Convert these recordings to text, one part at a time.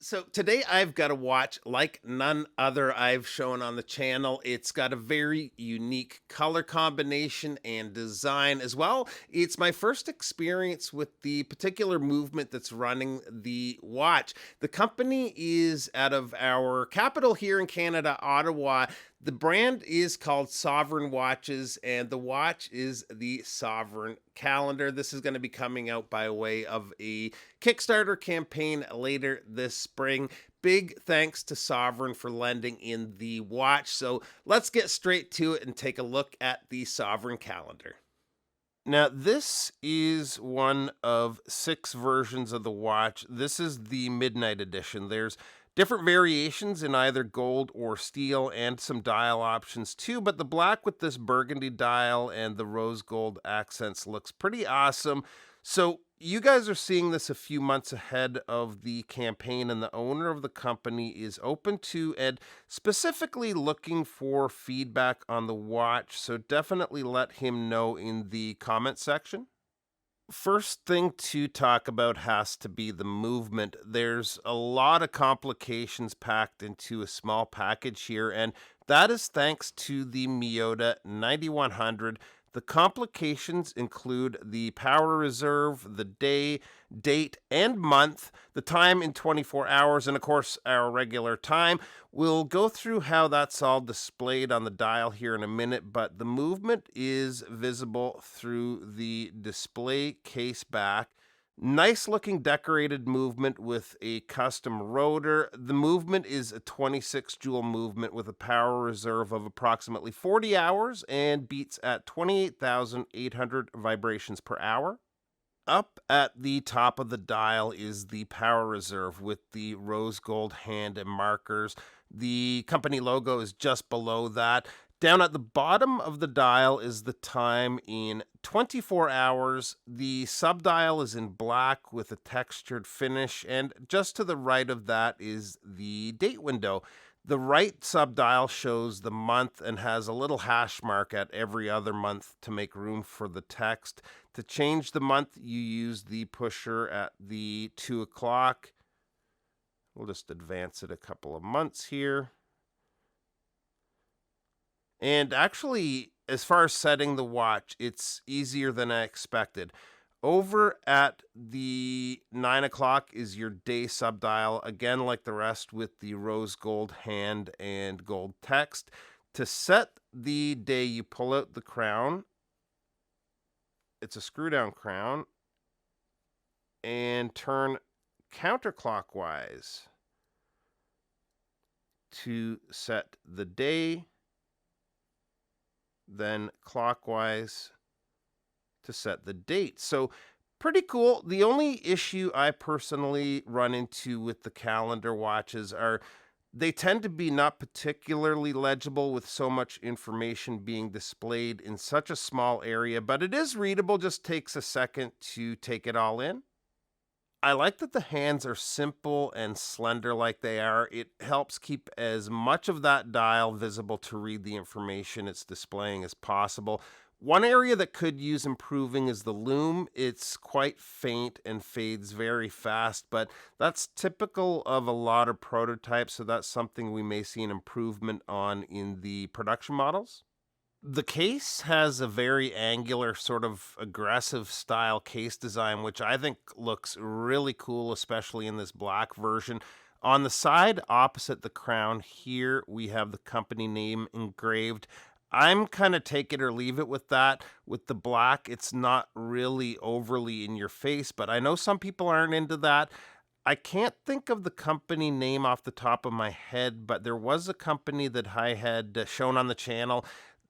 So today I've got a watch like none other I've shown on the channel. It's got a very unique color combination and design as well. It's my first experience with the particular movement that's running the watch. The company is out of our capital here in Canada, Ottawa. The brand is called Sovrygn Watches, and the watch is the Sovrygn Calendar. This is going to be coming out by way of a Kickstarter campaign later this spring. Big thanks to Sovrygn for lending in the watch. So let's get straight to it and take a look at the Sovrygn Calendar. Now, this is one of 6 versions of the watch. This is the Midnight Edition. There's different variations in either gold or steel and some dial options too, but the black with this burgundy dial and the rose gold accents looks pretty awesome. So, you guys are seeing this a few months ahead of the campaign, and the owner of the company is open to and specifically looking for feedback on the watch. So definitely let him know in the comment section. First thing to talk about has to be the movement. There's a lot of complications packed into a small package here, and that is thanks to the Miyota 9100. The complications include the power reserve, the day, date, and month, the time in 24 hours, and of course, our regular time. We'll go through how that's all displayed on the dial here in a minute, but the movement is visible through the display case back. Nice looking decorated movement with a custom rotor. The movement is a 26 joule movement with a power reserve of approximately 40 hours and beats at 28,800 vibrations per hour. Up at the top of the dial is the power reserve with the rose gold hand and markers. The company logo is just below that. Down at the bottom of the dial is the time in 24 hours. The subdial is in black with a textured finish, and just to the right of that is the date window. The right subdial shows the month and has a little hash mark at every other month to make room for the text. To change the month, you use the pusher at the 2 o'clock. We'll just advance it a couple of months here. And actually, as far as setting the watch, it's easier than I expected. Over at the 9 o'clock is your day subdial, again, like the rest, with the rose gold hand and gold text. To set the day, you pull out the crown. It's a screw down crown. And turn counterclockwise to set the day, then clockwise to set the date. So pretty cool. The only issue I personally run into with the calendar watches are they tend to be not particularly legible with so much information being displayed in such a small area, but it is readable, just takes a second to take it all in. I like that the hands are simple and slender like they are. It helps keep as much of that dial visible to read the information it's displaying as possible. One area that could use improving is the lume. It's quite faint and fades very fast, but that's typical of a lot of prototypes, so that's something we may see an improvement on in the production models. The case has a very angular, sort of aggressive style case design, which I think looks really cool, especially in this black version. On the side opposite the crown here, we have the company name engraved. I'm kind of take it or leave it with that. With the black, it's not really overly in your face, but I know some people aren't into that. I can't think of the company name off the top of my head, but there was a company that I had shown on the channel.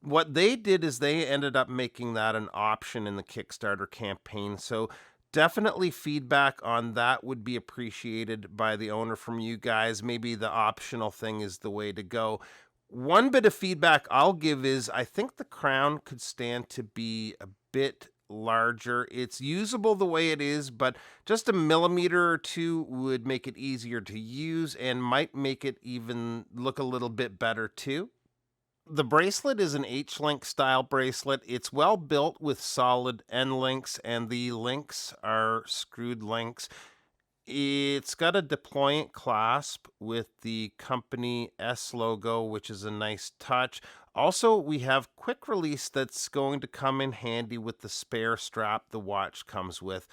What they did is they ended up making that an option in the Kickstarter campaign. So definitely feedback on that would be appreciated by the owner from you guys. Maybe the optional thing is the way to go. One bit of feedback I'll give is I think the crown could stand to be a bit larger. It's usable the way it is, but just a millimeter or two would make it easier to use and might make it even look a little bit better too. The bracelet is an H-link style bracelet. It's well built with solid end links, and the links are screwed links. It's got a deployant clasp with the company S logo, which is a nice touch. Also, we have quick release that's going to come in handy with the spare strap the watch comes with.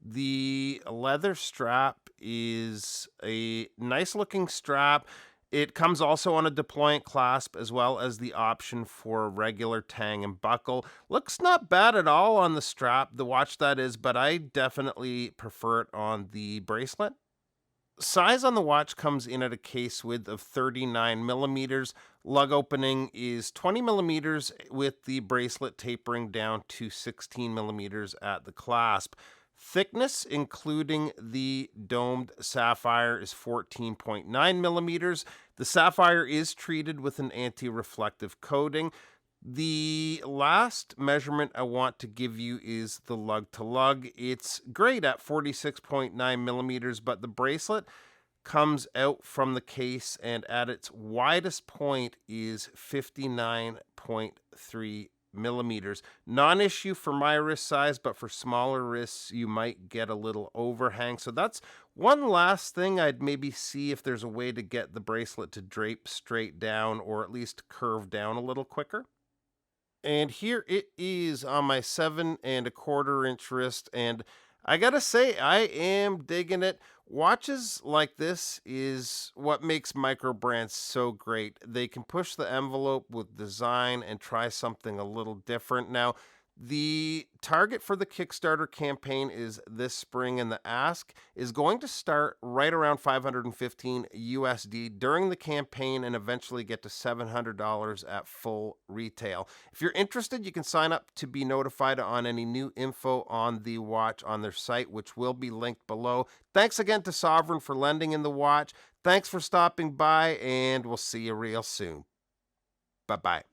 The leather strap is a nice looking strap. It comes also on a deployant clasp as well as the option for a regular tang and buckle. Looks not bad at all on the strap, the watch that is, but I definitely prefer it on the bracelet. Size on the watch comes in at a case width of 39 millimeters. Lug opening is 20 millimeters, with the bracelet tapering down to 16 millimeters at the clasp. Thickness, including the domed sapphire, is 14.9 millimeters. The sapphire is treated with an anti reflective coating. The last measurement I want to give you is the lug to lug. It's great at 46.9 millimeters, but the bracelet comes out from the case and at its widest point is 59.3 millimeters. Non issue for my wrist size, but for smaller wrists, you might get a little overhang. So that's one last thing I'd maybe see if there's a way to get the bracelet to drape straight down or at least curve down a little quicker. And here it is on my 7.25 inch wrist. And I gotta say, I am digging it. Watches like this is what makes micro brands so great. They can push the envelope with design and try something a little different. Now, the target for the Kickstarter campaign is this spring, and the ask is going to start right around 515 USD during the campaign and eventually get to $700 at full retail. If you're interested, you can sign up to be notified on any new info on the watch on their site, which will be linked below. Thanks again to Sovrygn for lending in the watch. Thanks for stopping by, and we'll see you real soon. Bye bye.